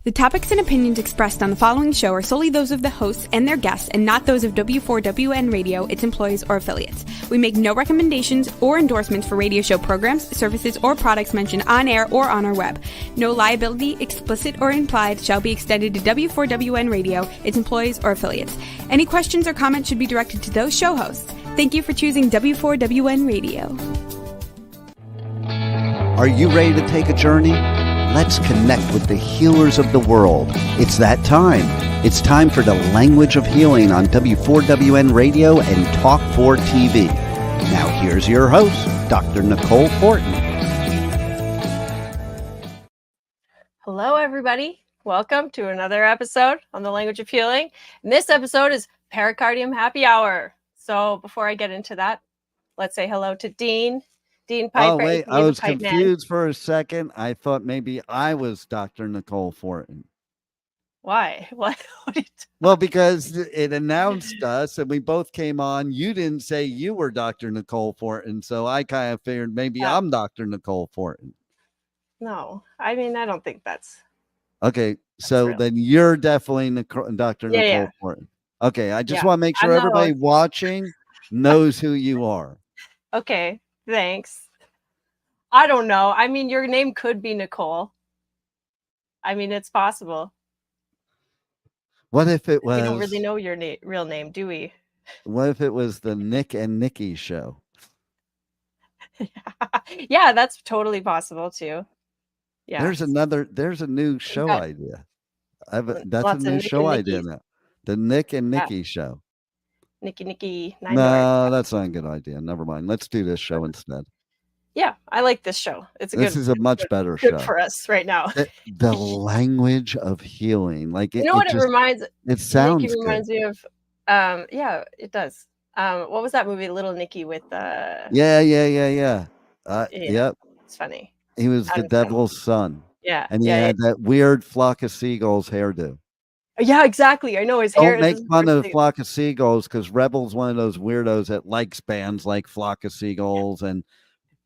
The topics and opinions expressed on the following show are solely those of the hosts and their guests and not those of W4WN Radio, its employees, or affiliates. We make no recommendations or endorsements for radio show programs, services, or products mentioned on air or on our web. No liability, explicit or implied, shall be extended to W4WN Radio, its employees, or affiliates. Any questions or comments should be directed to those show hosts. Thank you for choosing W4WN Radio. Are you ready to take a journey? Let's connect with the healers of the world. It's that time. It's time for the language of healing on W4WN Radio and Talk 4 TV. Now here's your host, Dr. Nicole Fortin. Hello, everybody. Welcome to another episode on the language of healing. And this episode is Pericardium Happy Hour. So before I get into that, let's say hello to Dean. Dean Piper. Oh, wait, I was confused for a second. I thought maybe I was Dr. Nicole Fortin. Why? What? Well, because it announced us and we both came on. You didn't say you were Dr. Nicole Fortin, so I kind of figured maybe I'm Dr. Nicole Fortin. No, I mean, I don't think that's... Okay, so then you're definitely Dr. Nicole Fortin. Okay, I just want to make sure everybody watching knows who you are. Okay. Thanks. I don't know. I mean, your name could be Nicole. I mean, it's possible. What if it was... We don't really know your real name, do we? What if it was the Nick and Nikki show? Yeah, that's totally possible too. Yeah. There's a new show idea. That's a new show idea now. The Nick and Nikki show. Nikki. No, that's not a good idea. Never mind. Let's do this show instead. Yeah, I like this show. This is a much better show for us right now. The language of healing, like you know what it reminds. It sounds. It reminds me of. Yeah, it does. What was that movie, Little Nicky, with? Yeah. Yep. It's funny. He was the devil's son. Yeah, and he had that weird flock of seagulls hairdo. Yeah, exactly. I know his hair. Don't make fun of Flock of Seagulls because Rebel's one of those weirdos that likes bands like Flock of Seagulls and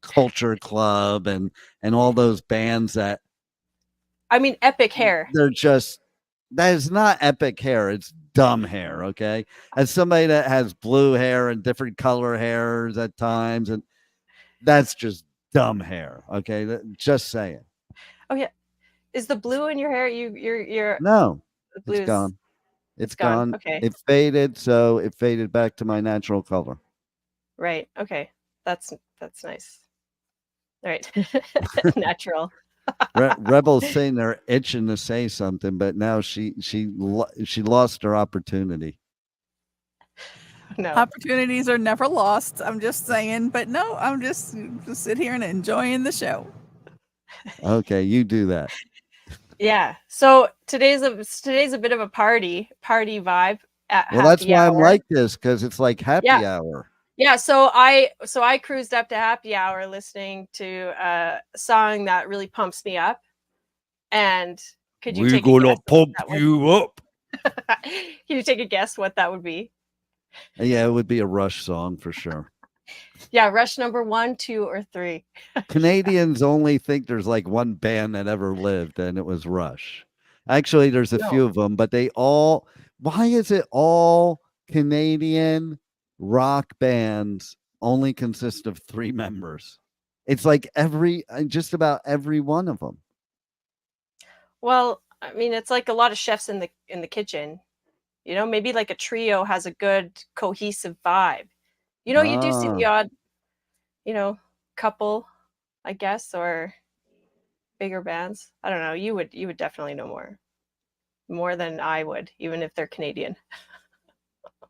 Culture Club and all those bands that. I mean, epic hair. That is not epic hair. It's dumb hair. Okay, as somebody that has blue hair and different color hairs at times, and that's just dumb hair. Okay, just saying. Oh yeah, is the blue in your hair? You're no. It's gone. It's gone. Okay. It faded, so it faded back to my natural color. Right. Okay. That's nice. All right. Natural. Rebel's saying they're itching to say something, but now she lost her opportunity. No. Opportunities are never lost. I'm just saying, but no, I'm just sit here and enjoying the show. Okay, you do that. Yeah. So today's a bit of a party vibe at Well, that's why I'm like this, because it's like happy hour. Yeah. So I cruised up to happy hour listening to a song that really pumps me up. And could you take a guess? We're gonna pump you up. Can you take a guess what that would be? Yeah, it would be a Rush song for sure. Yeah, Rush number 1, 2, or 3. Canadians only think there's like one band that ever lived, and it was Rush. Actually, there's a few of them, but why is it all Canadian rock bands only consist of 3 members? It's like just about every one of them. Well, I mean, it's like a lot of chefs in the kitchen. You know, maybe like a trio has a good cohesive vibe. You know, you do see the odd, couple, I guess, or bigger bands. I don't know. You would definitely know more than I would, even if they're Canadian.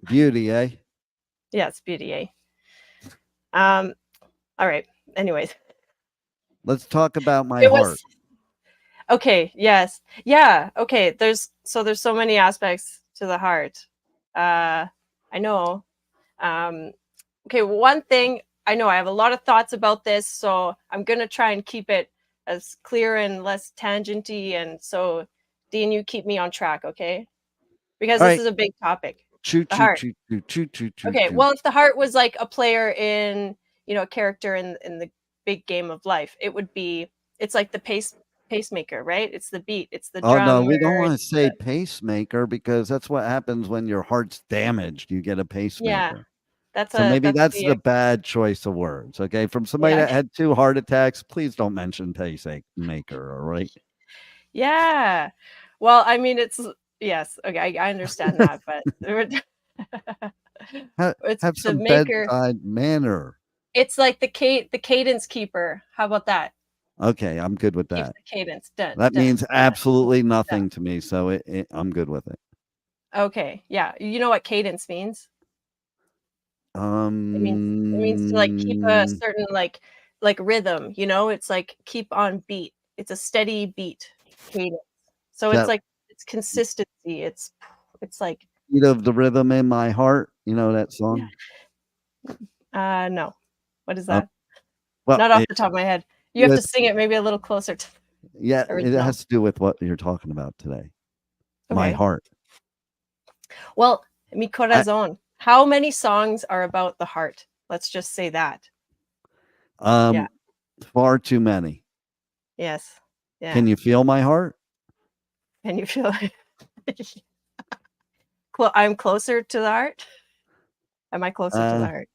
Beauty, eh? Yeah, it's beauty, eh? All right. Anyways, let's talk about my heart. Okay. Yes. Yeah. Okay. There's so many aspects to the heart. I know. Okay, one thing, I know I have a lot of thoughts about this, so I'm going to try and keep it as clear and less tangenty. And so, Dean, you keep me on track, okay? Because this is a big topic. Okay, well, if the heart was like a player in, a character in the big game of life, it's like the pacemaker, right? It's the beat. It's the Oh no, drummer. we don't want to it's say the- pacemaker because that's what happens when your heart's damaged. You get a pacemaker. That's So maybe that's the the bad choice of words. Okay. From somebody yeah. that had 2 heart attacks, please don't mention pacemaker. All right. Yeah. Well, I mean, it's yes. Okay, I understand that, but it's Have the some maker. bedside manner. It's like the cadence keeper. How about that? Okay, I'm good with Keeps that. the cadence. Dun, That dun, means dun, absolutely dun. nothing to me, so I'm good with it. Okay. Yeah. You know what cadence means? It means to like keep a Um, certain like rhythm, you know? It's like keep on beat. It's a steady beat cadence. So it's that like it's consistency. It's like beat of the rhythm in my heart. You know that yeah. song? No. What is Uh, that? well, Not off the top of my head. You have to with sing it maybe a little closer to yeah, the it original. has to do with what you're talking about today. My Okay. heart. Well, mi corazón. How many songs are about the heart? Let's just say that. Yeah. Far too many. Yes. Yeah. Can you feel my heart? Can you feel I'm closer to the heart? Am I closer to the heart?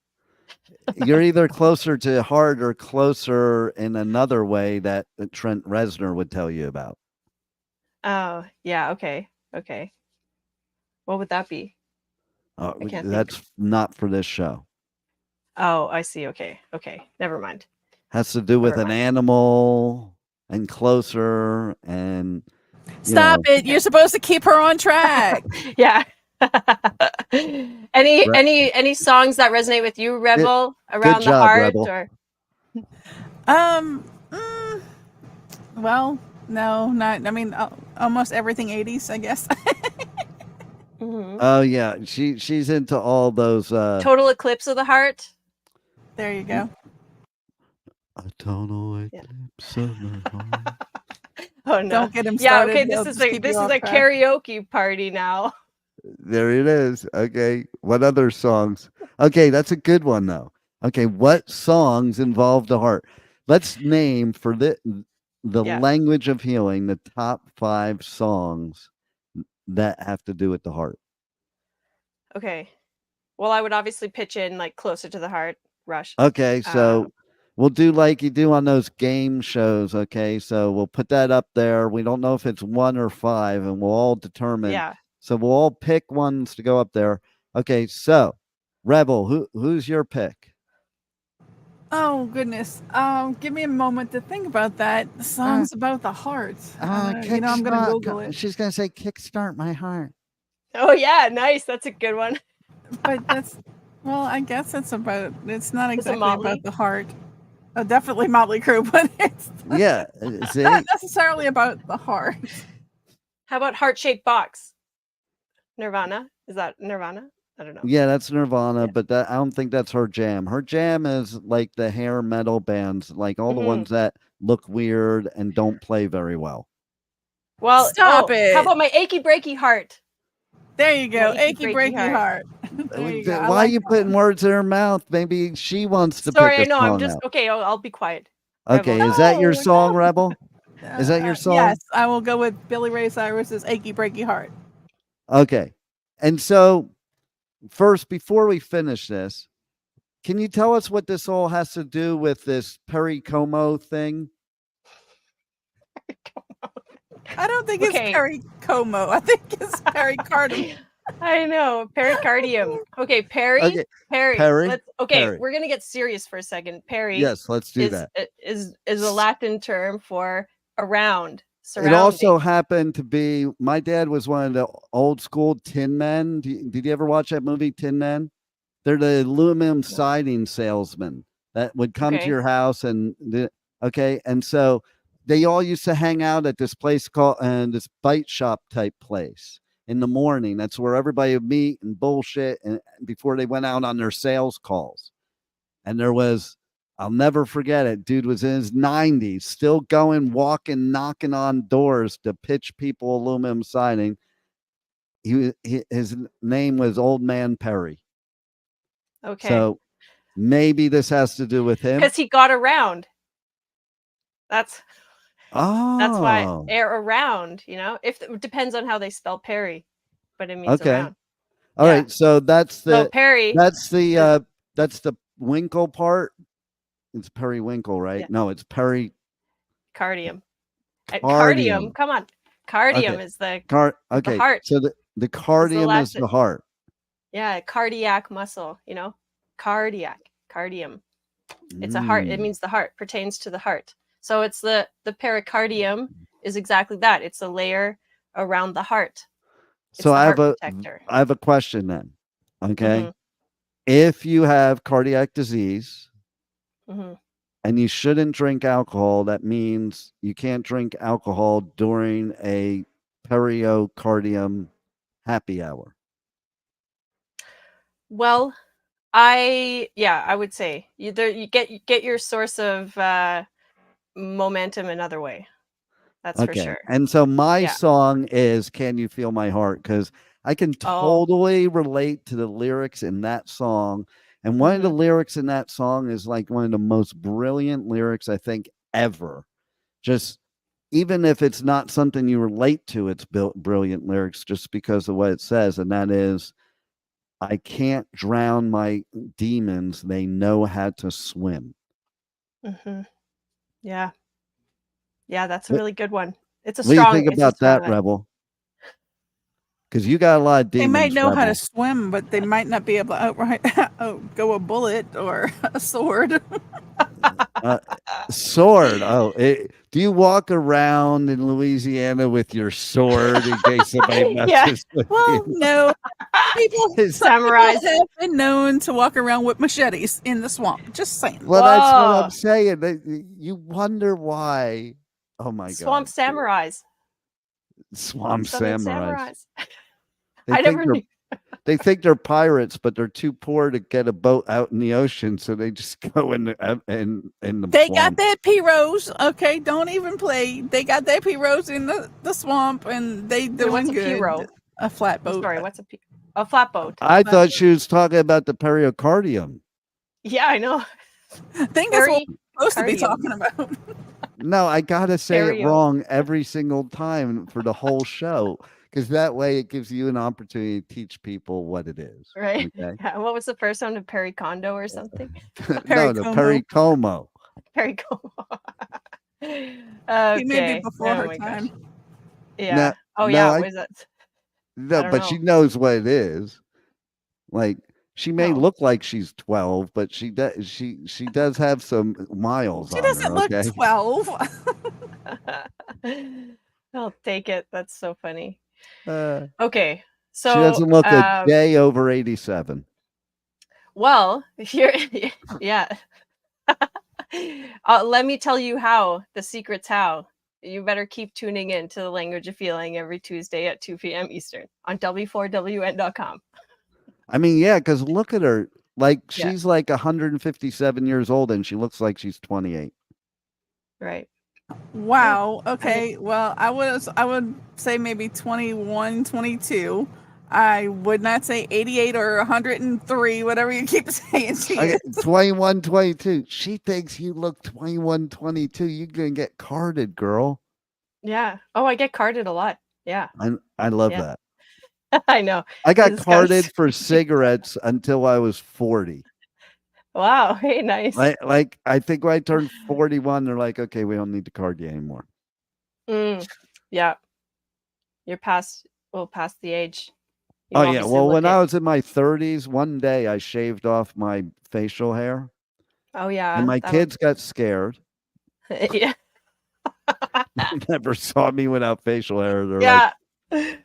You're either closer to heart or closer in another way that Trent Reznor would tell you about. Oh, yeah, okay. Okay. What would that be? I can't think. That's not for this show. Oh, I see. Okay. Okay. Never mind. Has to do with Never an mind. animal and closer and Stop it. You're supposed to keep her on track. Yeah. Any songs that resonate with you, Rebel, around the job, heart Rebel. or Well, no, not. I mean, almost everything 80s, I guess. Mhm. Oh yeah, she's into all those Total Eclipse of the Heart? There you go. a total eclipse of the heart. Oh no. Don't get him Yeah, started. okay, He'll this is just a keep you off track. karaoke party now. There it is. Okay. What other songs? Okay, that's a good one though. Okay, what songs involve the heart? Let's name for the Yeah. language of healing the top 5 songs that have to do with the heart. Okay. Well, I would obviously pitch in like Closer to the Heart, Rush. Okay, so we'll do like you do on those game shows. Okay, so we'll put that up there. We don't know if it's 1 or 5, and we'll all determine. Yeah. So we'll all pick ones to go up there. Okay, so Rebel, who's your pick? Oh goodness. Give me a moment to think about that. The songs about the heart. I'm gonna Google it. She's gonna say "Kickstart My Heart." Oh yeah, nice. That's a good one. But that's I guess it's about. It's not Is it exactly Motley? about the heart. Oh, definitely Motley Crue, but it's Yeah, see? not necessarily about the heart. How about Heart-Shaped Box? Nirvana? Is that Nirvana? I don't know. Yeah, that's Nirvana, Yeah. but I don't think that's her jam. Her jam is like the hair metal bands, like all the ones that look weird and don't play very well. Well, Stop it. How about My Achy Breaky Heart? There you go. My Achy breaky heart. There you go. Why are you putting words in her mouth? Maybe she wants to Sorry, pick I a know. song I'm just out. okay. I'll be quiet. Okay, Rebel. is that your No, song, no. Rebel? Is that your song? Yes, I will go with Billy Ray Cyrus's "Achy Breaky Heart." Okay. And so, first, before we finish this, can you tell us what this all has to do with this Pericomo thing? I don't think Okay. it's Pericomo. I think it's Pericardium. I know. Pericardium. Okay, Perry. Okay, Perry. Perry. We're gonna get serious for a second. Perry. Yes, let's do that. Is a Latin term for around, It surrounding. also happened to be my dad was one of the old school Tin Men. Did you ever watch that movie, Tin Men? They're the aluminum siding salesmen that would come to your house and and so they all used to hang out at this place called this bite shop type place in the morning. That's where everybody would meet and bullshit and before they went out on their sales calls. And there was, I'll never forget it. Dude was in his 90s, still going, walking, knocking on doors to pitch people aluminum siding. His name was Old Man Perry. Okay. So maybe this has to do with him. Because he got around. That's That's why Oh, around, if it depends on how they spell Perry, but it means okay. around. All Yeah. right. So that's So the Perry that's is the winkle part. It's periwinkle, right? yeah, No, it's cardium. And cardium, pericardium. come on. Okay. Cardium is the Okay. heart. So the Is the cardium is last the heart. yeah, cardiac muscle, cardiac, cardium. It's a heart. It Mm. means the heart, pertains to the heart. So it's the pericardium is exactly that. It's a layer around the heart. It's So the heart protector. I have a question then. Okay. Mhm. If you have cardiac disease Mhm. and you shouldn't drink alcohol, that means you can't drink alcohol during a pericardium happy hour. Well, I would say you get your source of momentum another way. That's for Okay. sure. And so my Yeah. song is Can You Feel My Heart? Because I can Oh. totally relate to the lyrics in that song. And one of the Mhm. lyrics in that song is like one of the most brilliant lyrics I think ever. Just even if it's not something you relate to, it's brilliant lyrics just because of what it says. And that is, I can't drown my demons. They know how to swim. Mhm. Yeah. Yeah, that's a What, really good one. It's a what do you think it's a about strong that, one. Rebel? Because you got a lot of They might demons, know how to Rebel. swim, but they might not be able to outright go a bullet or a sword. Sword. Oh, do you walk around in Louisiana with your sword in case somebody Yeah. messes with Well, you? no. Some Samurais. people have been known to walk around with machetes in the swamp. Just saying. Well, that's what Whoa. I'm saying. You wonder why. Oh my Swamp God. samurais. Swamp Southern samurais. samurais. They I think never they're knew. they think they're pirates, but they're too poor to get a boat out in the ocean, so they just go in the They got swamp. their pirogues. Okay, don't even play. They got their pirogues in the swamp, and they Wait, what's doing a good. piro? A flatboat. Sorry, what's a flatboat? I thought she was talking about the pericardium. Yeah, I know. I think that's what we're supposed to be Pericardium. talking about. No, I gotta say it Perio. wrong every single time for the whole show because that way it gives you an opportunity to teach people what it is. Right. Okay. Yeah. What was the first one? A pericondo or something? No, the Pericomo. pericomo. Pericomo. He may be Okay. before Oh her my gosh. time. Yeah. Oh No, yeah. What is that? I no, don't but she know. knows what it is. Like she may No. look like she's 12, but she does have some miles She on her. doesn't look Okay. 12. I'll take it. That's so funny. Uh, Okay. she So doesn't look a day over 87. well, if you're yeah. Let me tell you how. The secret's how. You better keep tuning in to the Language of Feeling every Tuesday at 2 p.m. Eastern on w4wn.com. I mean, yeah, because look at her. Like Yeah. she's like 157 years old and she looks like she's 28. Right. Wow. Okay. Well, I would say maybe 21, 22. I would not say 88 or 103, whatever you keep saying she Okay, is. 21, 22. She thinks you look 21, 22. You're gonna get carded, girl. Yeah. Oh, I get carded a lot. Yeah. I love Yeah. that. I know. I got It's kind of carded for cigarettes until I was 40. wow. Hey, nice. Like I think when I turned 41, they're like, okay, we don't need to card you anymore. Yeah. You're past the age. You Oh yeah. obviously Well, look when it. I was in my 30s, one day I shaved off my facial hair Oh and yeah. my kids got scared. Yeah. Never saw me without facial hair. They're like, Yeah.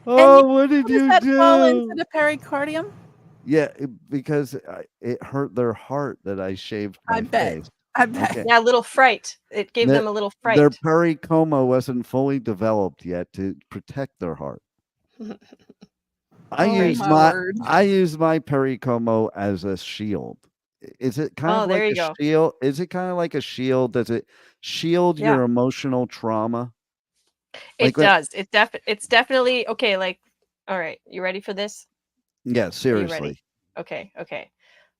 oh, what did How does you that fall into do? the pericardium? Yeah, because it hurt their heart that I shaved I my bet. face. I bet. Okay. Yeah, a little fright. It gave them a little Their fright. pericardium wasn't fully developed yet to protect their heart. I Oh use my word. my pericardium as a shield. Is it kind Oh, of there like you a go. shield? Is it kind of like a shield? Does it shield Yeah. your emotional trauma? It does. It's definitely okay, like all right, you ready for this? Yeah, Are you seriously. ready? Okay.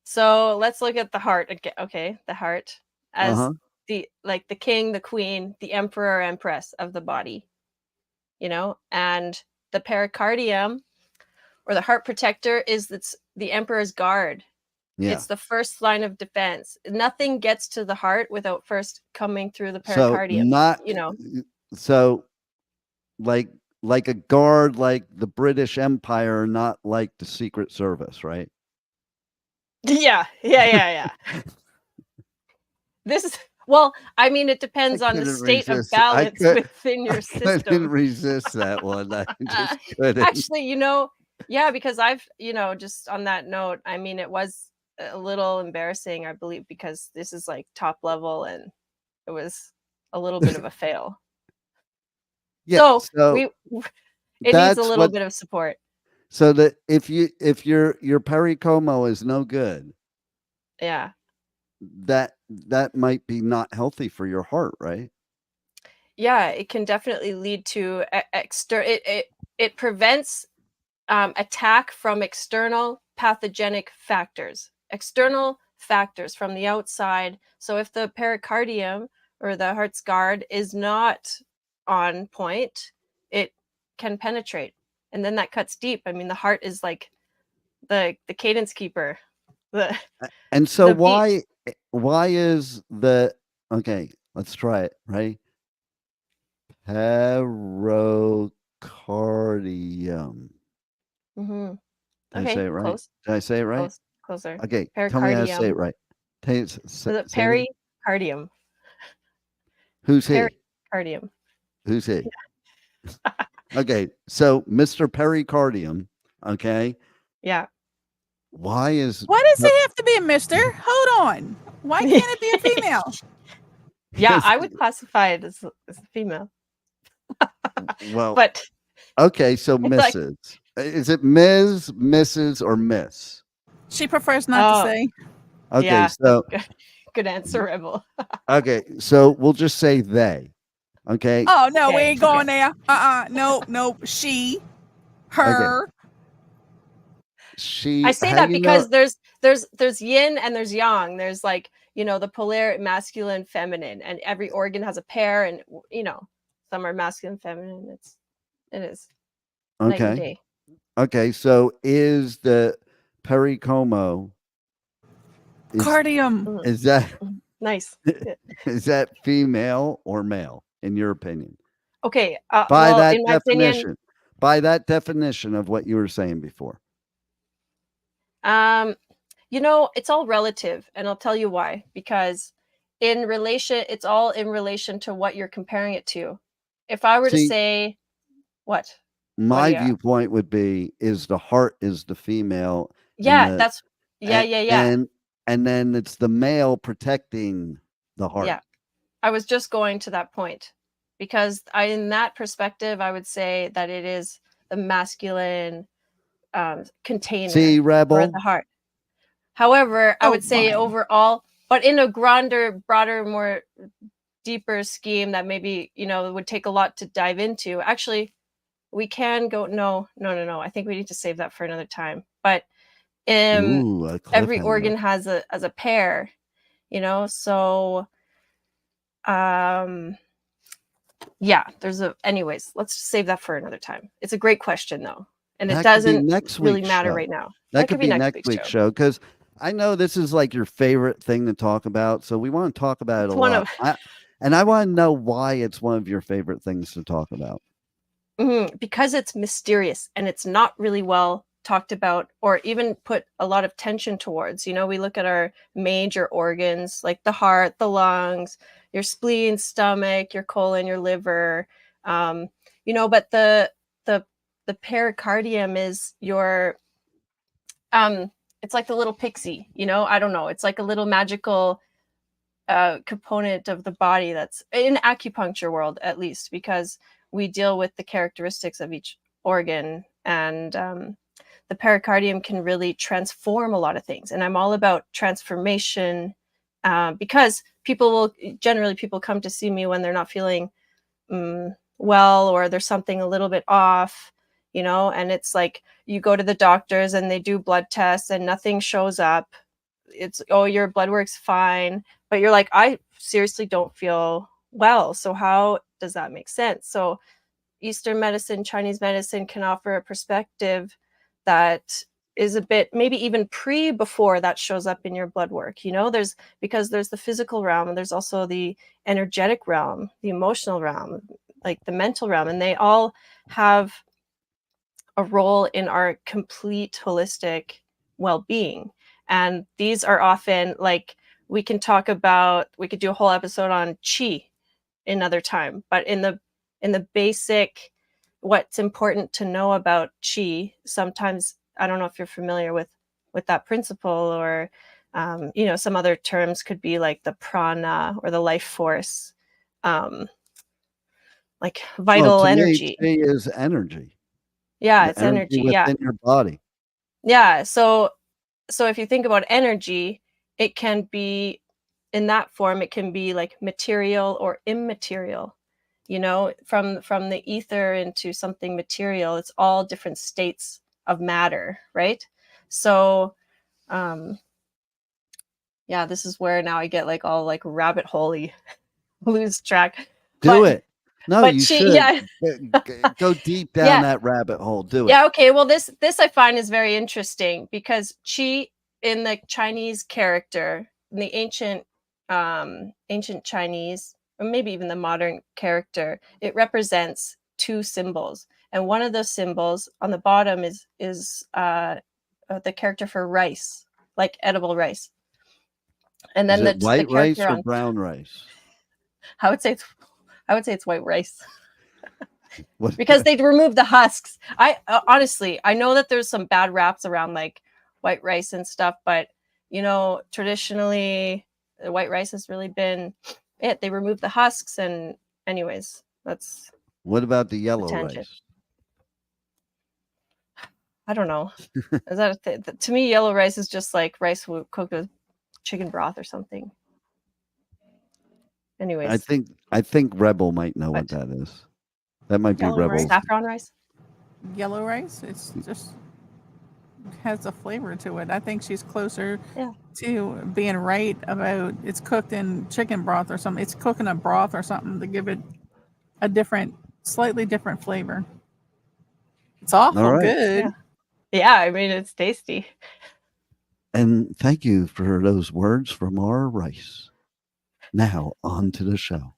So let's look at the heart again. Okay, the heart as Uh-huh. the king, the queen, the emperor, empress of the body, and the pericardium or the heart protector is the emperor's guard. Yeah. It's the first line of defense. Nothing gets to the heart without first coming through the pericardium. So like a guard, like the British Empire, not like the Secret Service, right? Yeah. This is I mean, it depends on the state of balance within your system. I didn't resist that one. I just couldn't. Actually, because I've, just on that note, I mean, it was a little embarrassing, I believe, because this is like top level and it was a little bit of a fail. Yeah, so it needs a little bit of support. So that if your pericomo is no good, yeah, that might be not healthy for your heart, right? Yeah, it can definitely lead to it prevents attack from external pathogenic factors, external factors from the outside. So if the pericardium or the heart's guard is not on point, it can penetrate, and then that cuts deep. I mean, the heart is like the cadence keeper. And so why is okay, let's try it, right? Pericardium. Mm-hmm. Did I say it right? Close. Did I say it right? Closer. Okay, tell me how to say it right. The pericardium. Who's he? Pericardium. Who's he? Okay, so Mr. Pericardium, okay? Yeah. Why does it have to be a mister? Hold on. Why can't it be a female? Yeah, I would classify it as a female. Well, but okay, so Mrs. Is it Ms., Mrs., or Miss? She prefers not to say. Okay, yeah, so good answer, Rebel. Okay, so we'll just say they. Okay. Oh no, we ain't going there. Nope. She, her. Okay. She. I say that because there's yin and there's yang. There's like, the polar masculine, feminine, and every organ has a pair, and some are masculine, feminine. It is. Night and day. Okay, so is the pericomo cardium? Is that nice? Is that female or male in your opinion? Okay. By that definition. By that definition of what you were saying before. It's all relative, and I'll tell you why. Because it's all in relation to what you're comparing it to. If I were to say, what? My viewpoint would be is the heart is the female. Yeah, And then it's the male protecting the heart. Yeah. I was just going to that point because in that perspective, I would say that it is the masculine container Rebel? for the heart. However, I would say overall, but in a grander, broader, more deeper scheme that maybe, would take a lot to dive into. Actually, we can go. No. I think we need to save that for another time. But every organ has a pair, so anyways, let's save that for another time. It's a great question though, and it doesn't really matter right now. That could be next week's show, because I know this is like your favorite thing to talk about, so we want to talk about it a lot. And I want to know why it's one of your favorite things to talk about. Because it's mysterious and it's not really well talked about or even put a lot of tension towards. We look at our major organs like the heart, the lungs, your spleen, stomach, your colon, your liver, but the pericardium is your it's like the little pixie, I don't know, it's like a little magical component of the body that's in acupuncture world, at least, because we deal with the characteristics of each organ, and the pericardium can really transform a lot of things. And I'm all about transformation because people come to see me when they're not feeling well, or there's something a little bit off, and it's like you go to the doctors and they do blood tests and nothing shows up. It's, your blood work's fine, but you're like, I seriously don't feel well. So how does that make sense? So Eastern medicine, Chinese medicine can offer a perspective that is a bit maybe even before that shows up in your blood work. You know, because there's the physical realm, and there's also the energetic realm, the emotional realm, like the mental realm, and they all have a role in our complete holistic well-being. And these are often like, we could do a whole episode on chi another time, but in the basic, what's important to know about chi, sometimes, I don't know if you're familiar with that principle, or some other terms could be like the prana or the life force, like vital to energy. me, chi is energy. Yeah, The it's energy. Yeah. within your body. Yeah. So if you think about energy, it can be, in that form, it can be like material or immaterial. You know, from the ether into something material, it's all different states of matter, right? So yeah, this is where now I get like all like rabbit holey, lose track. Do it. No, you should. Yeah. Go deep down Yeah. that rabbit hole. Do it. Yeah, okay. Well, this I find is very interesting, because chi in the Chinese character, in the ancient Chinese, or maybe even the modern character, it represents two symbols. And one of those symbols on the bottom is the character for rice, like edible rice. And then is it white the rice character or brown rice? I would say it's white rice. Because they'd remove the husks. I honestly, I know that there's some bad raps around like white rice and stuff, but traditionally, white rice has really been it. They remove the husks, and anyways, that's. What about the yellow rice? I don't know. Is that to me, yellow rice is just like rice cooked with chicken broth or something. Anyways, I think Rebel might know what that is. That might be Rebel. Saffron rice. Yellow rice. It's just has a flavor to it. I think she's closer to being right about it's cooked in chicken broth or something. It's coconut broth or something to give it a slightly different flavor. It's awful good. Yeah, I mean, it's tasty. And thank you for those words from our rice. Now on to the show.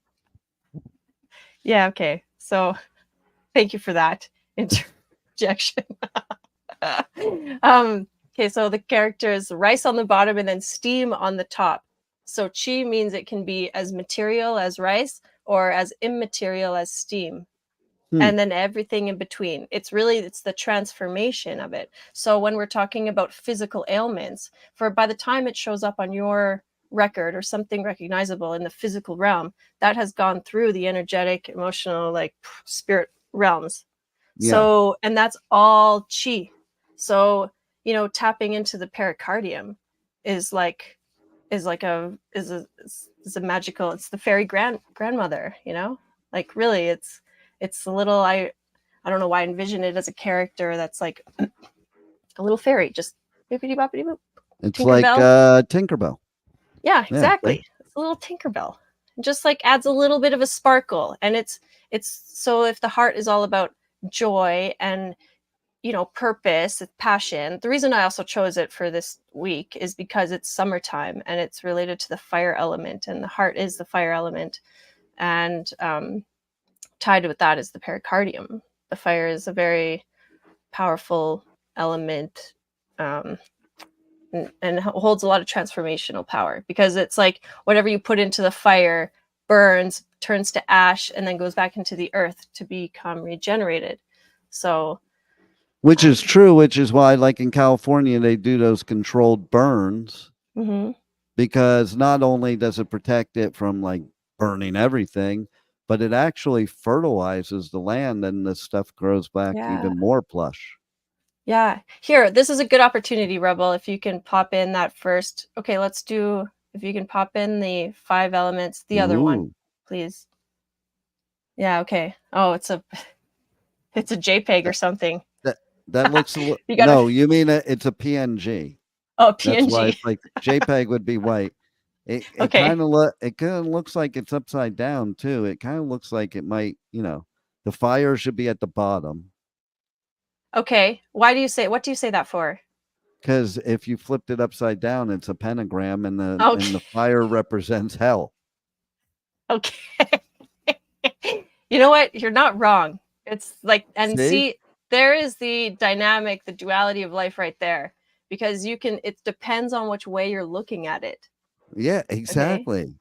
Yeah, okay. So thank you for that interjection. Okay, so the character is rice on the bottom and then steam on the top. So chi means it can be as material as rice or as immaterial as steam. And then everything in between. It's the transformation of it. So when we're talking about physical ailments, by the time it shows up on your record or something recognizable in the physical realm, that has gone through the energetic, emotional, like spirit realms. Yeah. So, and that's all chi. So, tapping into the pericardium is a magical, it's the fairy grandmother, like really it's a little, I don't know why I envision it as a character that's like a little fairy, just bippity boppity boop. It's like Tinkerbell. Yeah, exactly. Right? It's a little Tinkerbell. It just like adds a little bit of a sparkle. And it's so if the heart is all about joy and purpose, passion. The reason I also chose it for this week is because it's summertime and it's related to the fire element, and the heart is the fire element. And tied with that is the pericardium. The fire is a very powerful element, and holds a lot of transformational power, because it's like whatever you put into the fire burns, turns to ash, and then goes back into the earth to become regenerated. So, which is true, which is why, like in California, they do those controlled burns, because not only does it protect it from like burning everything, but it actually fertilizes the land, and the stuff grows back even more plush. Yeah. Here, this is a good opportunity, Rebel, if you can pop in that first. Okay, if you can pop in the 5 elements, the other one, please. Yeah, okay. Oh, it's a JPEG or something. That looks a little. No, you mean it's a PNG. Oh, PNG. That's why it's like JPEG would be white. It Okay. kind of looks like it's upside down too. It kind of looks like it might, the fire should be at the bottom. Okay. What do you say that for? Because if you flipped it upside down, it's a pentagram, and the Okay. fire represents hell. Okay. You know what? You're not wrong. It's like, and see, there is the dynamic, the duality of life right there, because it depends on which way you're looking at it. Yeah, exactly. Okay?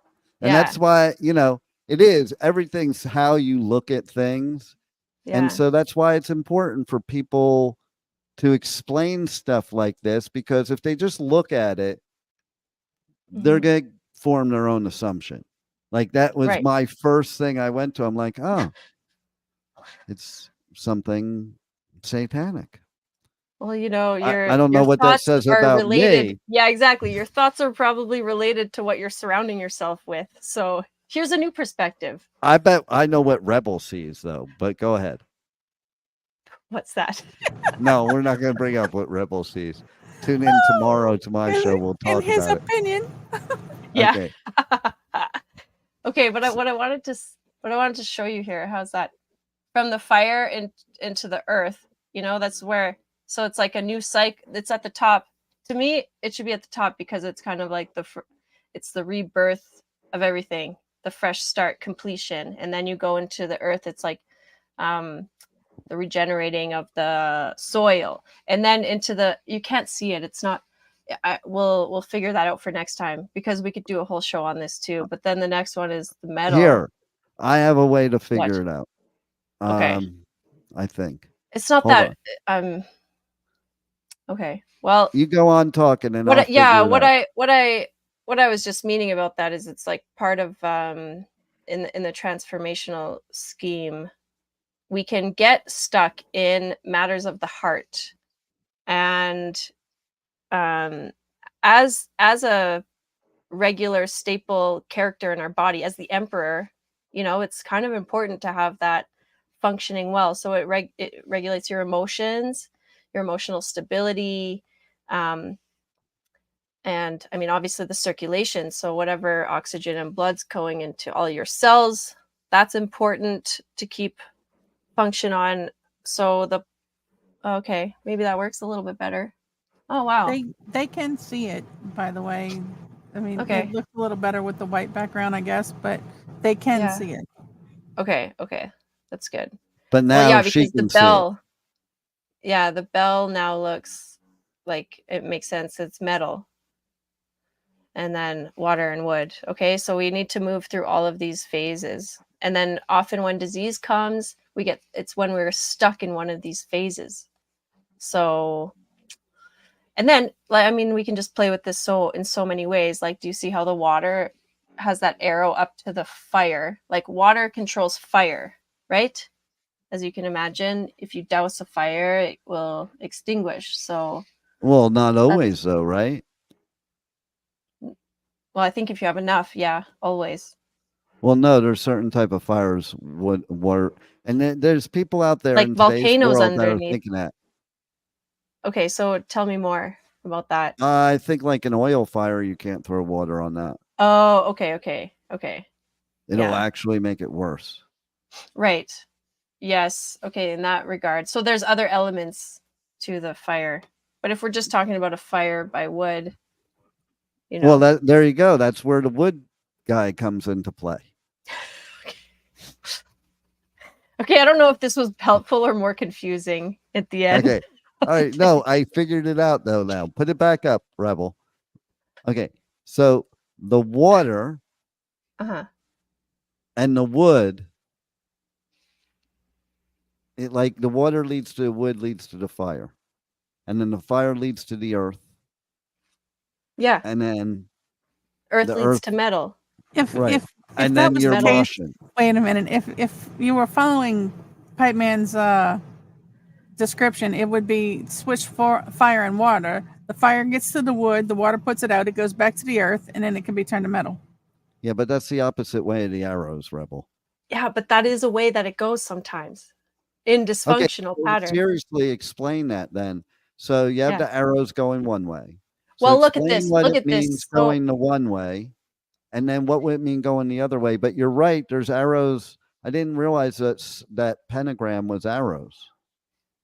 And that's why, it is, everything's how you look at things. Yeah. And so that's why it's important for people to explain stuff like this, because if they just look at it, they're going to form their own assumption. Like that was my first thing I went to. I'm like, oh, it's something satanic. Well, I don't know what that says about me. Yeah, exactly. Your thoughts are probably related to what you're surrounding yourself with. So here's a new perspective. I bet I know what Rebel sees, though, but go ahead. What's that? No, we're not going to bring up what Rebel sees. Tune in tomorrow to my show. We'll talk about it. In his opinion. Yeah. Okay. Okay, but what I wanted to show you here, how's that? From the fire into the earth, that's where, so it's like a new cycle. It's at the top. To me, it should be at the top because it's kind of like it's the rebirth of everything, the fresh start, completion. And then you go into the earth. It's like the regenerating of the soil, and then into you can't see it. It's not. We'll figure that out for next time, because we could do a whole show on this too. But then the next one is the metal. Here, I have a way to figure it out. Okay. I think it's not Hold that. on. Okay. Well, you go on talking, and what I was just meaning about that is it's like part of in the transformational scheme, we can get stuck in matters of the heart, and as a regular staple character in our body, as the emperor, it's kind of important to have that functioning well. So it regulates your emotions, your emotional stability, and I mean, obviously the circulation. So whatever oxygen and blood's going into all your cells, that's important to keep function on. So okay, maybe that works a little bit better. Oh, wow. They can see it, by the way. I mean, Okay. It looks a little better with the white background, I guess, but they can see it. Okay. That's good. But now she can see it. Yeah, the bell now looks like it makes sense. It's metal. And then water and wood. Okay, so we need to move through all of these phases. And then often when disease comes, it's when we're stuck in one of these phases. So, and then, like, I mean, we can just play with this in so many ways. Like, do you see how the water has that arrow up to the fire? Like, water controls fire, right? As you can imagine, if you douse a fire, it will extinguish. So, well, not always though, right? Well, I think if you have enough, yeah, always. Well, no, there's certain type of fires would work, and there's people out there like in volcanoes today's world that are underneath. thinking that. Okay, so tell me more about that. I think like an oil fire, you can't throw water on that. Oh, okay. It'll actually make it worse. Right. Yes. Okay, in that regard. So there's other elements to the fire, but if we're just talking about a fire by wood, well, there you go. That's where the wood guy comes into play. Okay, I don't know if this was helpful or more confusing at the end. Okay. All right. No, I figured it out though. Now put it back up, Rebel. Okay. So the water and the wood, like the water leads to the wood, leads to the fire. And then the fire leads to the earth. Yeah. And then earth leads to metal. If and then you're motion. Wait a minute. If you were following Pipe Man's description, it would be switch for fire and water. The fire gets to the wood, the water puts it out, it goes back to the earth, and then it can be turned to metal. Yeah, but that's the opposite way of the arrows, Rebel. Yeah, but that is a way that it goes sometimes in dysfunctional patterns. Seriously, explain that then. So you have the arrows going one way. So well, look at this. What look it at means this. going the one way. And then what would it mean going the other way? But you're right. There's arrows. I didn't realize that pentagram was arrows.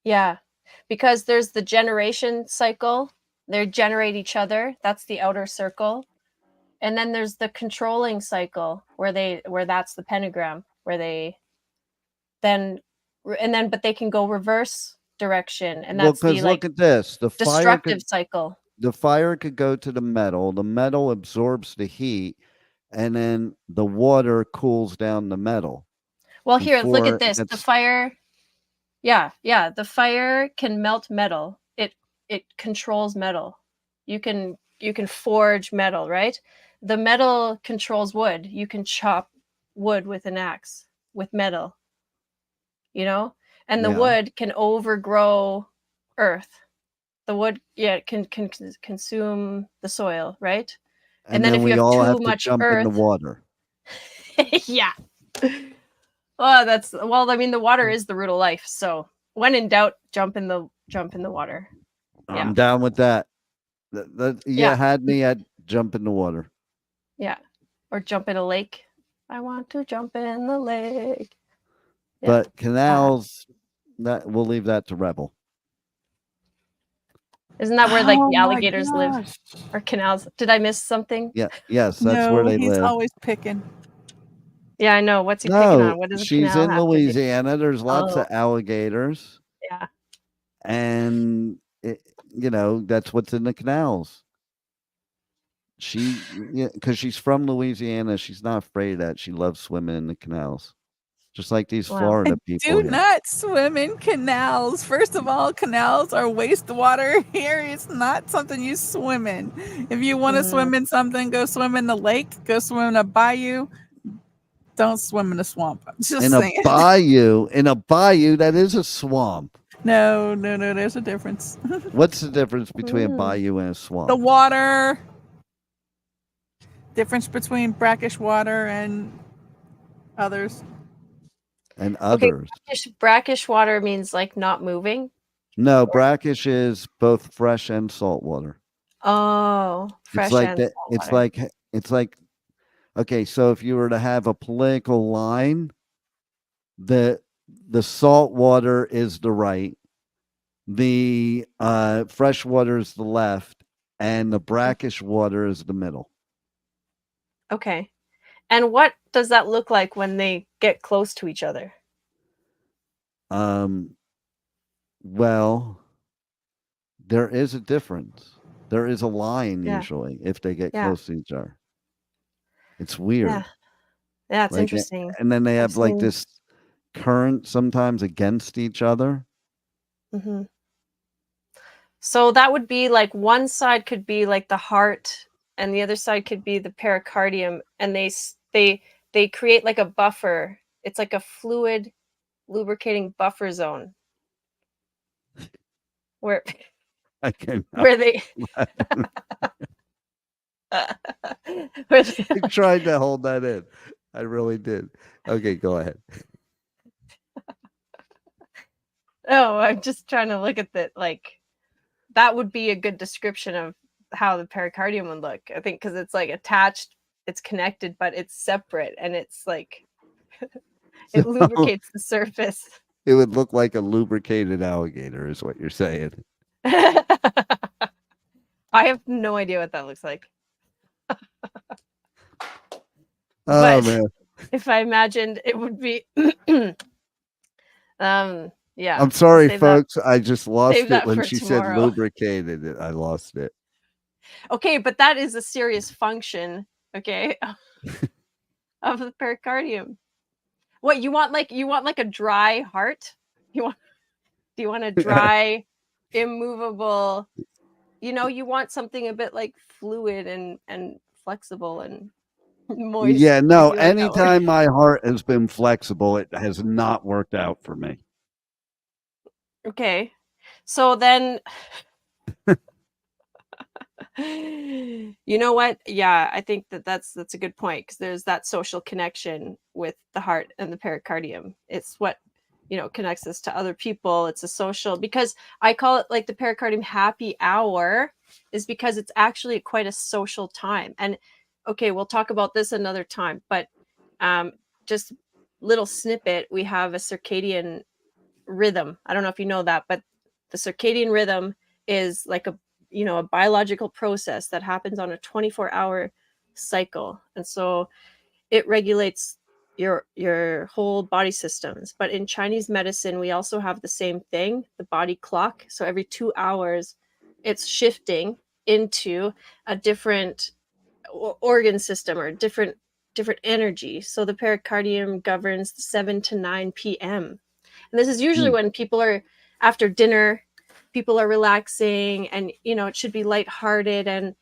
Yeah, because there's the generation cycle. They generate each other. That's the outer circle. And then there's the controlling cycle where that's the pentagram, where they then but they can go reverse direction, and that's the look at this. The destructive cycle. The fire could go to the metal absorbs the heat, and then the water cools down the metal. Well, here, look at this. The fire, the fire can melt metal. It controls metal. You can forge metal, right? The metal controls wood. You can chop wood with an axe with metal, and the wood can overgrow earth. The wood, can consume the soil, right? And then if you have too much jump earth in the water. yeah. I mean, the water is the root of life. So when in doubt, jump in the water. I'm down with that. Had me at jump in the water. Yeah. Or jump in a lake. I want to jump in the lake. Yeah. But canals, that we'll leave that to Rebel. Isn't that where the alligators live? Or canals? Did I miss something? Yeah. Yes, that's where they live. He's always picking. Yeah, I know. What's he picking on? What does she's in Louisiana. There's lots of alligators. Yeah. And that's what's in the canals. Because she's from Louisiana, she's not afraid of that. She loves swimming in the canals. Just like these Florida people. Do not swim in canals. First of all, canals are wastewater here. It's not something you swim in. If you want to swim in something, go swim in the lake, go swim in a bayou. Don't swim in a swamp. Just saying. In a bayou, that is a swamp. No, there's a difference. What's the difference between a bayou and a swamp? The water. Difference between brackish water and others. And others. Okay, brackish water means like not moving? No, brackish is both fresh and salt water. Oh, fresh and salt water. It's like okay, so if you were to have a political line, the salt water is the right, the fresh water is the left, and the brackish water is the middle. Okay. And what does that look like when they get close to each other? Well, there is a difference. There is a line usually if they get close to each other. It's weird. Yeah, it's interesting. And then they have this current sometimes against each other. Mm-hmm. So that would be like one side could be like the heart, and the other side could be the pericardium, and they create like a buffer. It's like a fluid lubricating buffer zone where I can where they I tried to hold that in. I really did. Okay, go ahead. Oh, I'm just trying to look at that. Like, that would be a good description of how the pericardium would look. I think because it's like attached, it's connected, but it's separate, and it's like it lubricates the surface. It would look like a lubricated alligator, is what you're saying. I have no idea what that looks like. Man. If I imagined, it would be yeah. I'm sorry, folks. I just lost it when she tomorrow. said lubricated. I lost it. Okay, but that is a serious function, okay, of the pericardium. What you want like a dry heart? Do you want a dry, immovable? You want something a bit like fluid and flexible and moist. Yeah, no. Anytime my heart has been flexible, it has not worked out for me. Okay, so then, you know what? Yeah, I think that's a good point, because there's that social connection with the heart and the pericardium. It's what connects us to other people. It's a social, because I call it like the pericardium happy hour, is because it's actually quite a social time. And okay, we'll talk about this another time, but just little snippet, we have a circadian rhythm. I don't know if you know that, but the circadian rhythm is like a biological process that happens on a 24-hour cycle. And so it regulates your whole body systems. But in Chinese medicine, we also have the same thing, the body clock. So every 2 hours, it's shifting into a different organ system or different energy. So the pericardium governs 7 to 9 p.m. And this is usually when people are after dinner, people are relaxing, and it should be lighthearted. And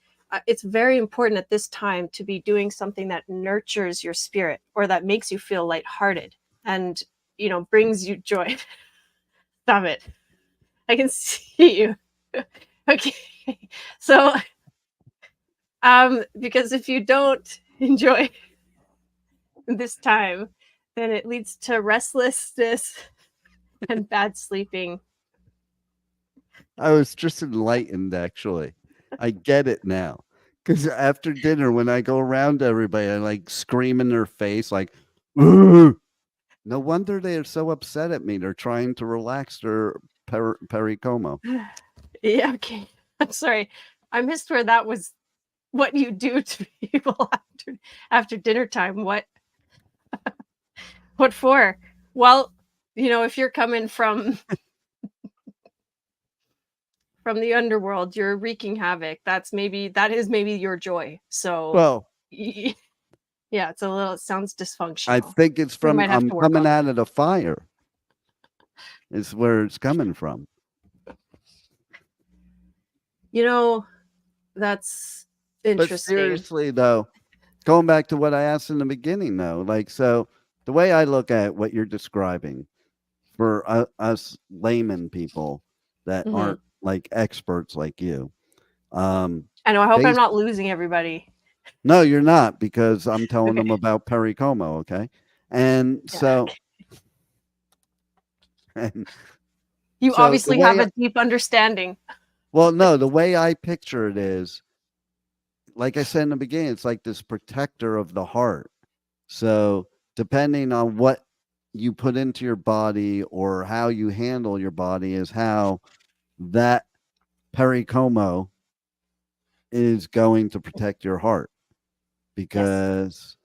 it's very important at this time to be doing something that nurtures your spirit or that makes you feel lighthearted and brings you joy. Stop it. I can see you. Okay. So because if you don't enjoy this time, then it leads to restlessness and bad sleeping. I was just enlightened, actually. I get it now. Because after dinner, when I go around to everybody, I like scream in their face, like, "Ooh!" No wonder they are so upset at me. They're trying to relax their pericomo. Yeah, okay. I'm sorry. I missed where that was what you do to people after dinner time. What for? Well, if you're coming from the underworld, you're wreaking havoc. That is maybe your joy. So Well, yeah, it sounds dysfunctional. I think it's from might have I'm to work coming on out of the fire. Is where it's coming from. That's But interesting. seriously, though, going back to what I asked in the beginning, though, like, so the way I look at what you're describing for us layman people that Mhm. aren't like experts like you, I know. I hope I'm bas- not losing everybody. no, you're not, because I'm telling Okay. them about pericomo, okay? And Yeah, so, okay. and You so the obviously have a deep understanding. well, no, the way I picture it is, like I said in the beginning, it's like this protector of the heart. So depending on what you put into your body or how you handle your body is how that pericomo is going to protect your heart, because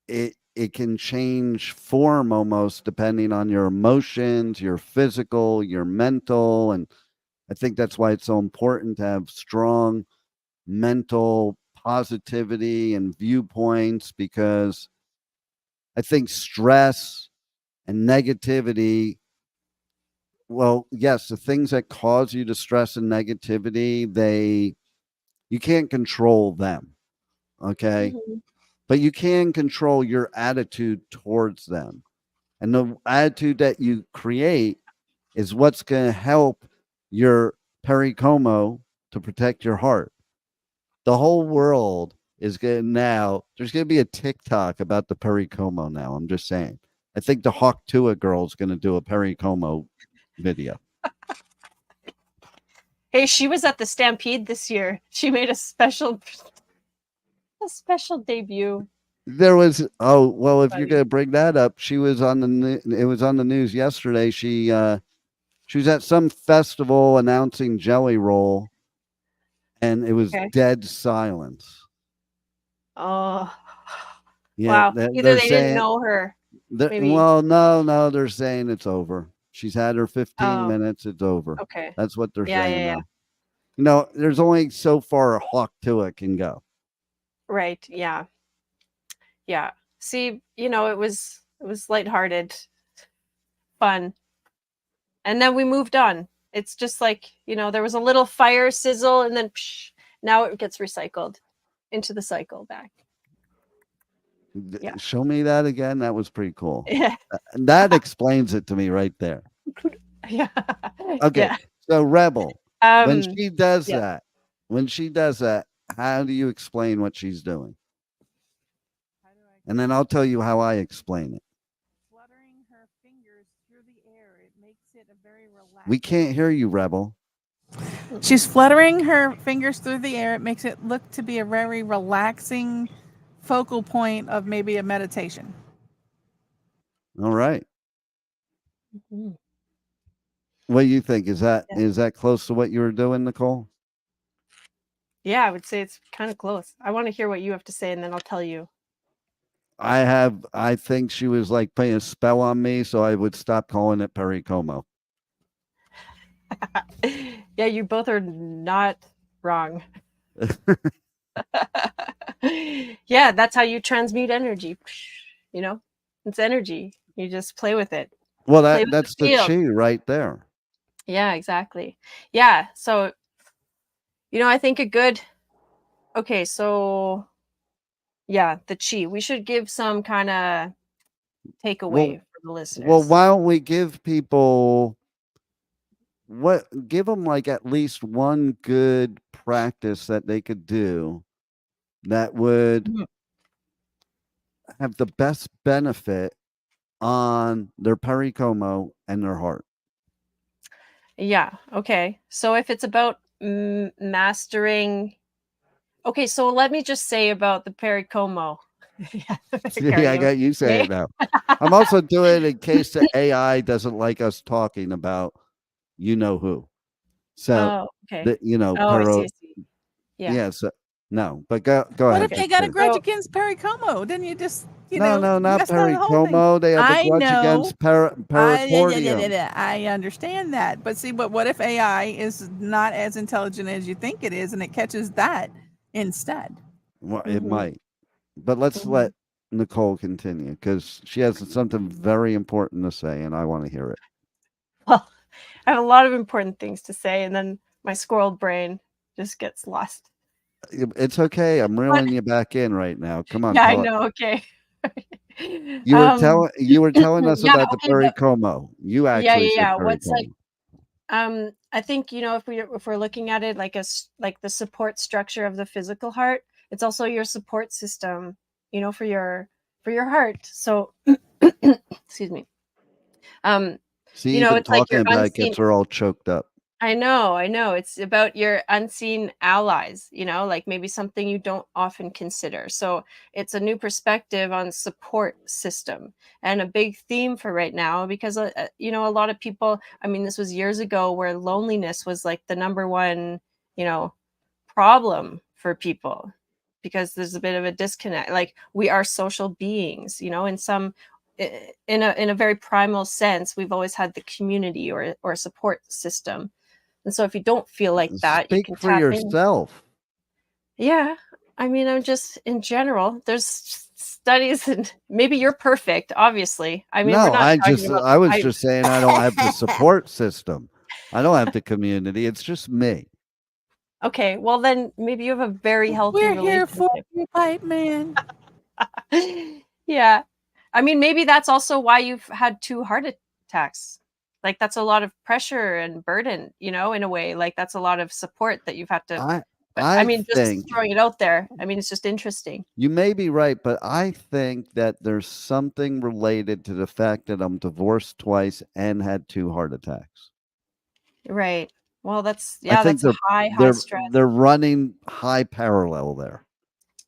it can change form almost depending on your emotions, your physical, your mental. And I think that's why it's so important to have strong mental positivity and viewpoints, because I think stress and negativity, well, yes, the things that cause you to stress and negativity, you can't control them, okay? Mhm. But you can control your attitude towards them. And the attitude that you create is what's going to help your pericomo to protect your heart. The whole world is going now, there's going to be a TikTok about the pericomo now. I'm just saying. I think the Hawk Tua girl is going to do a pericomo video. Hey, she was at the Stampede this year. She made a special debut. There was, oh, well, if you're going to bring that up, she was on it was on the news yesterday. She was at some festival announcing Jelly Roll, and it was dead silence. Oh, Yeah, wow. Either they didn't know her. Maybe. Well, no, they're saying it's over. She's had her 15 Oh, minutes. It's over. okay. That's what they're Yeah, saying yeah, now. There's only so far a Hawk Tua can go. Right. Yeah. Yeah. See, it was lighthearted, fun. And then we moved on. It's just like, there was a little fire sizzle, and then now it gets recycled into the cycle back. Yeah. Show me that again. That was pretty cool. Yeah. That explains it to me right there. Yeah. Okay. Yeah. So Rebel, when she does yeah. that, how do you explain what she's doing? And then I'll tell you how I explain it. Fluttering her fingers through the air, it makes it a very relaxed. We can't hear you, Rebel. She's fluttering her fingers through the air. It makes it look to be a very relaxing focal point of maybe a meditation. All right. Mhm. What do you think? Is Yeah. that close to what you were doing, Nicole? Yeah, I would say it's kind of close. I want to hear what you have to say, and then I'll tell you. I think she was like playing a spell on me, so I would stop calling it pericomo. Yeah, you both are not wrong. Yeah, that's how you transmute energy. You know, it's energy. You just play with it. Well, Play with that's the the field. chi right there. Yeah, exactly. Yeah, so I think a good. Okay, so yeah, the chi. We should give some kind of takeaway Well, for the well, listeners. why don't we give people give them like at least one good practice that they could do that would Mhm. have the best benefit on their pericomo and their heart. Yeah, okay. So if it's about mastering. Okay, so let me just say about the pericomo. Yeah, the See, I pericardium. got you saying Okay. it now. I'm also doing it in case the AI doesn't like us talking about you know who. So Oh, okay. Oh, I see, pero I see. Yeah. yeah, so no, but go What ahead, if Okay. they got a Christine. grudge So against pericomo? Didn't you just, No, not messed up the whole thing? pericomo. They have a I grudge know. against pericardium. I understand that. But see, what if AI is not as intelligent as you think it is and it catches that instead? Well, it mhm, might. But let's mhm. let Nicole continue because she has something very important to say, and I want to hear it. Well, I have a lot of important things to say, and then my squirrel brain just gets lost. It's okay. I'm But reeling you back in right now. Come on, yeah, I tell it. know. Okay. You were telling us Yeah. about the Okay. But pericomo. You yeah, actually yeah, said yeah. What's like? pericomo. I think if we're looking at it like like the support structure of the physical heart, it's also your support system. For your heart. So, excuse me. Um, See, even it's like talking your about it unseen. gets her all choked up. I know. It's about your unseen allies, like maybe something you don't often consider. So it's a new perspective on support system and a big theme for right now because, a lot of people, I mean, this was years ago where loneliness was like the number one, you know, problem for people because there's a bit of a disconnect. Like we are social beings, in some in a very primal sense, we've always had the community or support system, and so if you don't feel like that, you Speak can for tap in. yourself. Yeah. I mean, I'm just in general, there's studies and maybe you're perfect, obviously. I mean, we're No, not talking about I was I just saying I don't have the support system. I don't have the community. It's just me. okay, well then maybe you have a very healthy We're here for relationship. you, pipe man. Yeah. I mean, maybe that's also why you've had 2 heart attacks. Like that's a lot of pressure and burden, in a way. Like that's a lot of support that you've had to. I But I I mean, just think throwing it out there. I mean, it's just interesting. you may be right, but I think that there's something related to the fact that I'm divorced twice and had 2 heart attacks. Right. Well, that's I yeah, think that's a high stress. they're running high parallel there.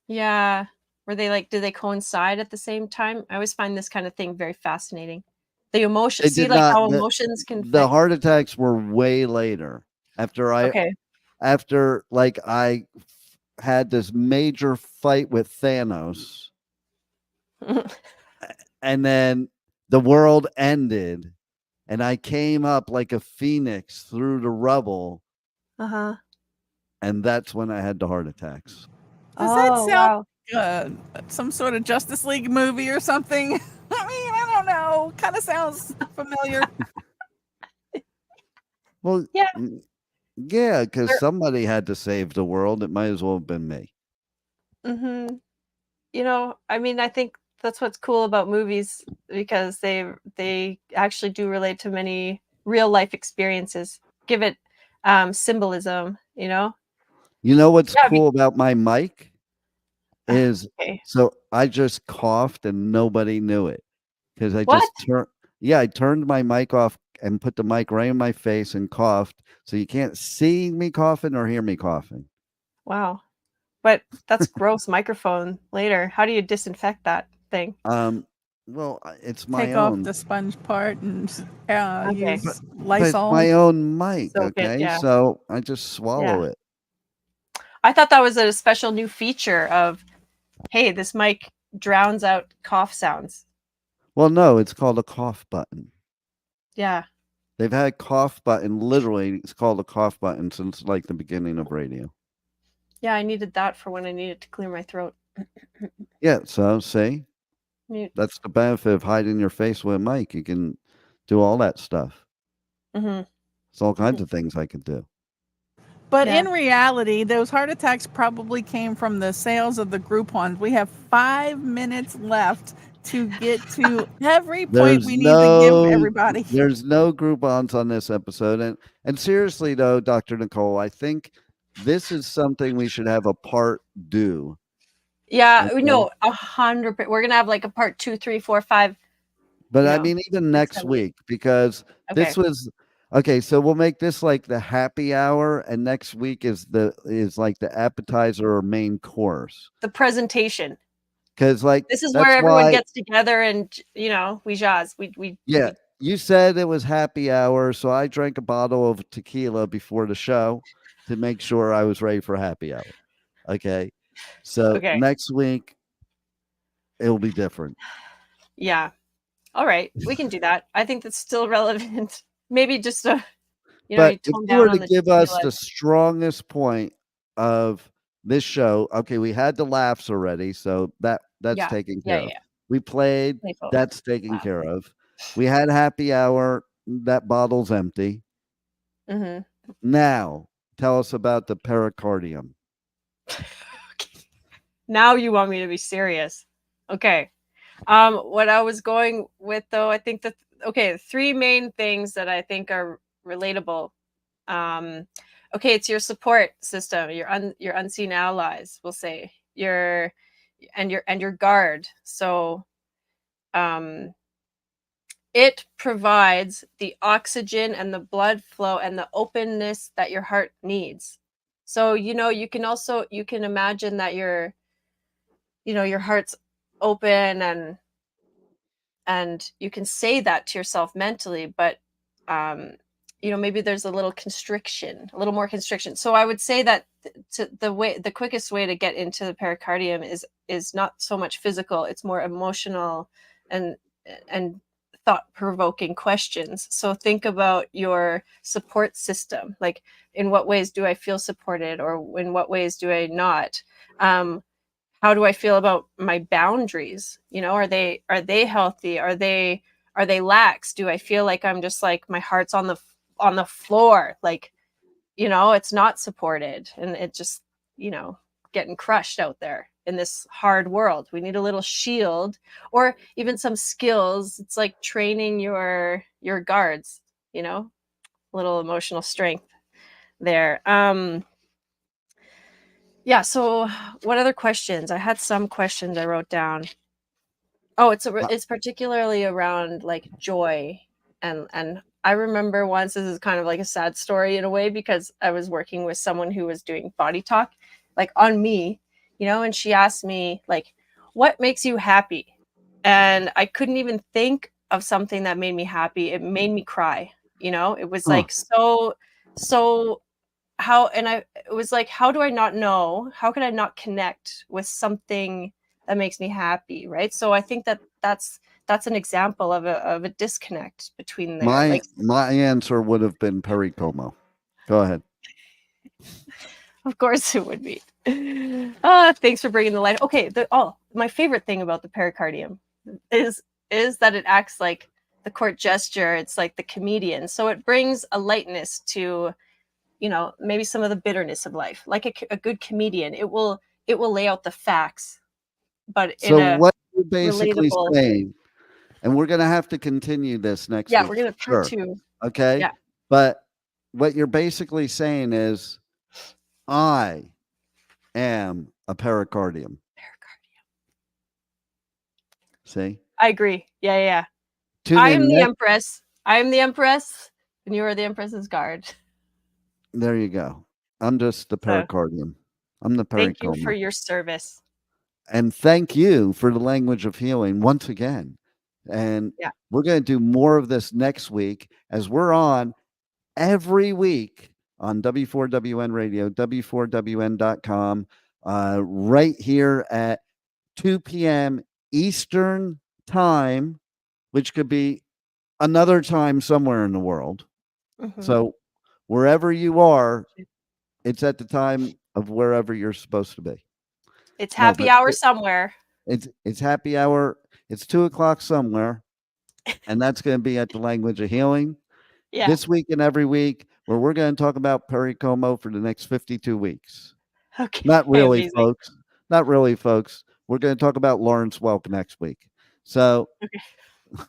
Yeah. Were they like, do they coincide at the same time? I always find this kind of thing very fascinating. The emotion, They see did like not how emotions can the affect. heart attacks were way later Okay. after like I had this major fight with Thanos and then the world ended and I came up like a phoenix through the rubble Uh-huh. and that's when I had the heart attacks. Does that Oh, sound wow. like some sort of Justice League movie or something? I mean, I don't know. Kind of sounds familiar. Well, Yeah. yeah, because There- somebody had to save the world. It might as well have been me. mhm. I mean, I think that's what's cool about movies because they actually do relate to many real life experiences. Give it symbolism, You know what's Yeah, cool about my mic is okay. so I just coughed and nobody knew it because I What? just turned. Yeah, I turned my mic off and put the mic right in my face and coughed. So you can't see me coughing or hear me coughing. Wow. But that's gross microphone later. How do you disinfect that thing? Well, it's my Take own. off the sponge part and Okay. use But it's Lysol. my own mic, Soak it, okay? yeah. So I just swallow it. I thought that was a special new feature of, hey, this mic drowns out cough sounds. Well, no, it's called a cough button. Yeah. They've had cough button, literally, it's called a cough button since like the beginning of radio. Yeah, I needed that for when I needed to clear my throat. Yeah, so see, Mute. that's the benefit of hiding your face with a mic. You can do all that stuff. Mm-hmm. There's all kinds of things I could do. But Yeah. in reality, those heart attacks probably came from the sales of the Groupons. We have 5 minutes left to get to every point we need to give everybody. There's no Groupons on this episode. And seriously, though, Dr. Nicole, I think this is something we should have a part do. Yeah, Okay. no, 100%. We're gonna have like a part 2, 3, 4, 5. But I mean, even next week, because this was okay. So we'll make this like the happy hour, and next week is like the appetizer or main course. The presentation. Because like this is that's where everyone why, gets together and we jazz. We you said it was happy hour, so I drank a bottle of tequila before the show to make sure I was ready for happy hour. Okay. So next week it'll be different. Yeah. All right. We can do that. I think that's still relevant. Maybe just but you if tone you down were on to the give us tequila. the strongest point of this show, okay, we had the laughs already, so that's taken care of. We played, that's taken care of. We had happy hour, that bottle's empty. Mm-hmm. Now, tell us about the pericardium. Now you want me to be serious. Okay. What I was going with, though, I think that, three main things that I think are relatable. Okay, it's your support system, your unseen allies, we'll say, your guard. So, it provides the oxygen and the blood flow and the openness that your heart needs. So, you can imagine that your heart's open and you can say that to yourself mentally, but maybe there's a little more constriction. So I would say that the quickest way to get into the pericardium is not so much physical, it's more emotional and thought-provoking questions. So think about your support system. Like, in what ways do I feel supported, or in what ways do I not? How do I feel about my boundaries? Are they healthy? Are they lax? Do I feel like I'm just like my heart's on the floor? Like, it's not supported, and it just, getting crushed out there in this hard world. We need a little shield, or even some skills. It's like training your guards, a little emotional strength there. Yeah. So what other questions? I had some questions I wrote down. Oh, it's particularly around like joy. And I remember once, this is kind of like a sad story in a way, because I was working with someone who was doing body talk, like on me, and she asked me, like, what makes you happy? And I couldn't even think of something that made me happy. It made me cry. It was like, so it was like, how do I not know? How can I not connect with something that makes me happy? Right. So I think that's an example of a disconnect between there. My answer would have been pericomo. Go ahead. Of course it would be. Thanks for bringing the light. Okay. My favorite thing about the pericardium is that it acts like the court gesture. It's like the comedian. So it brings a lightness to, maybe some of the bitterness of life. Like a good comedian, it will lay out the facts, but so what you're basically saying, and we're going to have to continue this next week. Yeah, we're going to part 2. Okay. Yeah. But what you're basically saying is, I am a pericardium. See? I agree. Yeah. Tune I in am the Empress. I'm the Empress, and you are the Empress's guard. There you go. I'm just the pericardium. I'm the Thank you pericoma. for your service. And thank you for the language of healing once again. And Yeah. we're going to do more of this next week, as we're on every week on W4WN Radio, W4WN.com, right here at 2 p.m. Eastern Time, which could be another time somewhere in the world. Mhm. So wherever you are, it's at the time of wherever you're supposed to be. It's No, happy but hour somewhere. It's happy hour. It's 2:00 somewhere, and that's going to be at the Language of Healing Yeah. this week and every week, where we're going to talk about pericomo for the next 52 weeks. Okay. Not really, Amazing. folks. Not really, folks. We're going to talk about Lawrence Welk next week. So, Okay.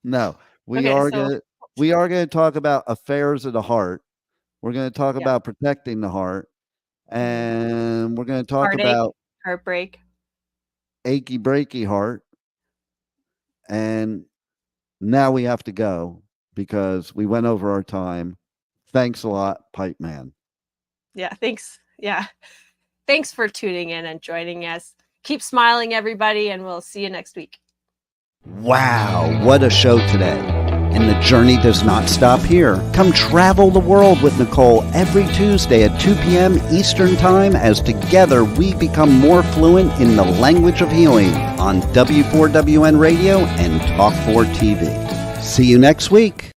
no, we Okay, are so- going to talk about affairs of the heart. We're going to talk Yeah. about protecting the heart, and we're going to talk Heartache. about Heartbreak. achy breaky heart. And now we have to go because we went over our time. Thanks a lot, Pipe Man. Yeah, thanks. Yeah. Thanks for tuning in and joining us. Keep smiling, everybody, and we'll see you next week. Wow, what a show today. And the journey does not stop here. Come travel the world with Nicole every Tuesday at 2 p.m. Eastern Time, as together we become more fluent in the language of healing on W4WN Radio and Talk 4 TV. See you next week.